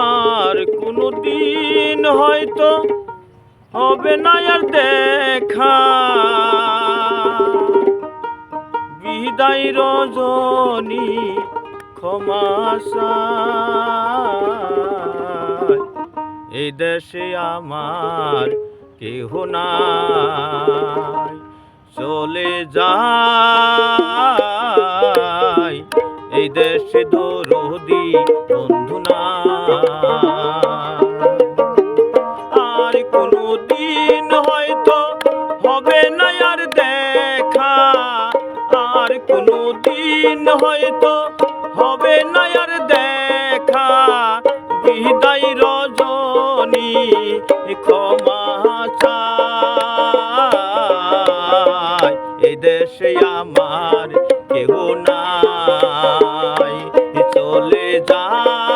আর কোনদিন হয়তো হবে না আর দেখা, বিদায় রজনী ক্ষমা চাই। এই দেশে আমার কেহ নাই, চলে যাই। এই দেশে দরদি বন্ধু নাই। আর কোনদিন হয়তো হবে না আর দেখা, আর কোনদিন হয়তো হবে না আর দেখা, বিদায় রজনী ক্ষমা চাই। এই দেশে আমার কেহ নাই, চলে যাই।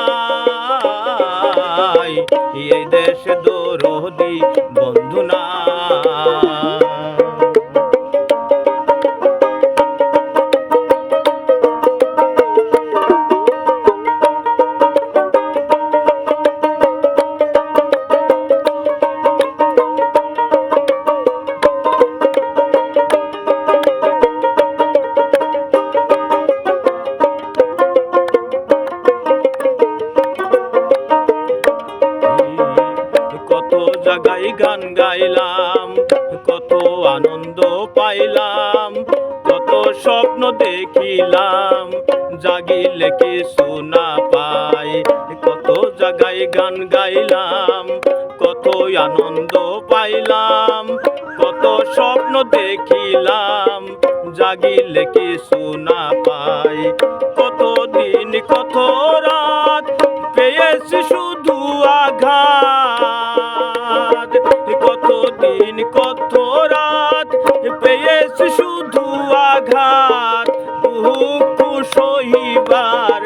এই দেশে দরদি বন্ধু নাই। কত জায়গায় গান গাইলাম, কত আনন্দ পাইলাম, কত স্বপ্ন দেখিলাম, জাগিলে কিছু না পাই। কত জায়গায় গান গাইলাম, কত আনন্দ পাইলাম, কত স্বপ্ন দেখিলাম, জাগিলে কিছু না পাই। কত দিন কত রাত পেয়েছি শুধু আঘাত, কত দিন কত রাত পেয়েছি শুধু আঘাত, দুঃখ সহিবার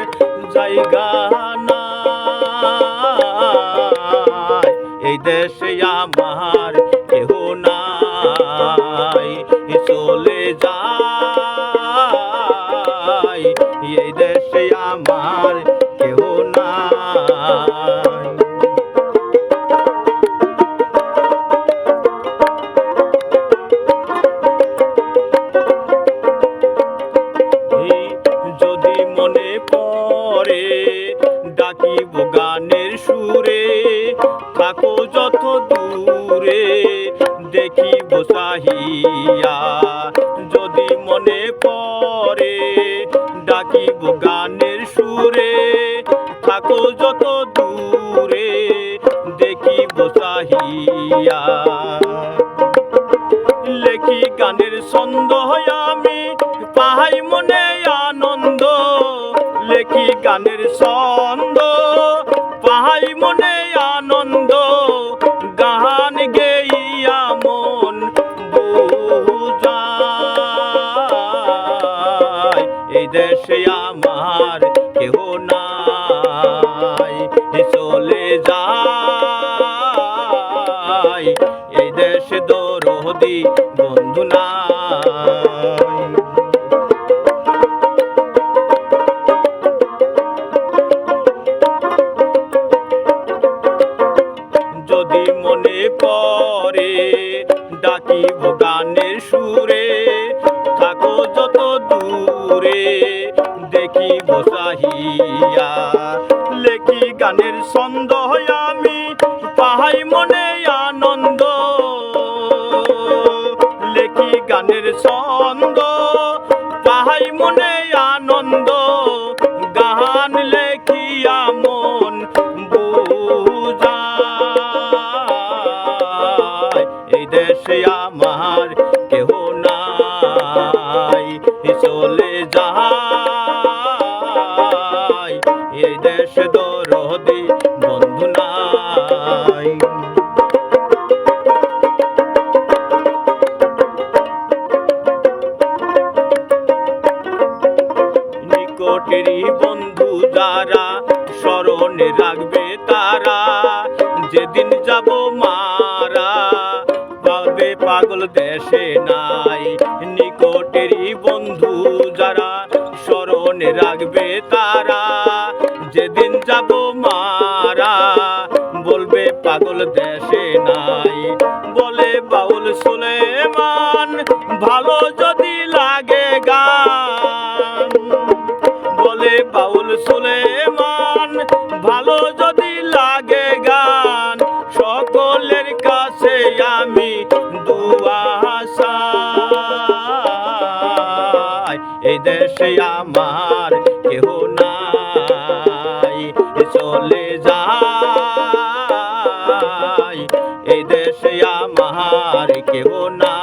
জায়গা নাই। এই দেশে আমার কেহ নাই, চলে যাই। এই দেশে আমার কেহ নাই। যদি মনে পড়ে ডাকিব গানের সুরে, থাকো যত দূরে দেখিব চাহিয়া। যদি মনে পড়ে ডাকিব গানের সুরে, থাকো যত দূরে দেখিব চাহিয়া। লেখি গানের ছন্দ আমি পাহাই মনে আনন্দ, লেখি গানের ছন্দ পাহাই মনে আনন্দ, গান গেইয়া মন বুঝাই। এই দেশে আমার কেহ নাই, চলে যাই। এই দেশে দরদি বন্ধু নাই। যদি মনে পড়ে ডাকিব গানের সুরে, থাকো যত দূরে দেখিব চাহিয়া। লেখি গানের ছন্দ আমি পাহাই মনে আনন্দ, লেখি গানের ছন্দ পাহাই মনে আনন্দ, গান লেখিয়া মন বুঝাই। এই দেশে আমার কেহ নাই, চলে যাই। এই দেশে দরদি বন্ধু নাই। নিকটেরই বন্ধু যারা স্মরণে রাখবে তারা, যেদিন যাব মারা পাবে পাগল দেশে নাই। নিকটেরই বন্ধু যারা স্মরণে স্মরণে রাখবে তারা। যেদিন যাব মারা বলবে পাগল দেশে নাই। বলে বাউল সুলেমান ভালো যদি লাগে গান, বলে বাউল সুলেমান ভালো যদি লাগে গান, সকলের কাছে আমি দুয়া চাই। এই দেশে আমার কেহ নাই, চলে যাই। এই দেশে আমার কেহ নাই।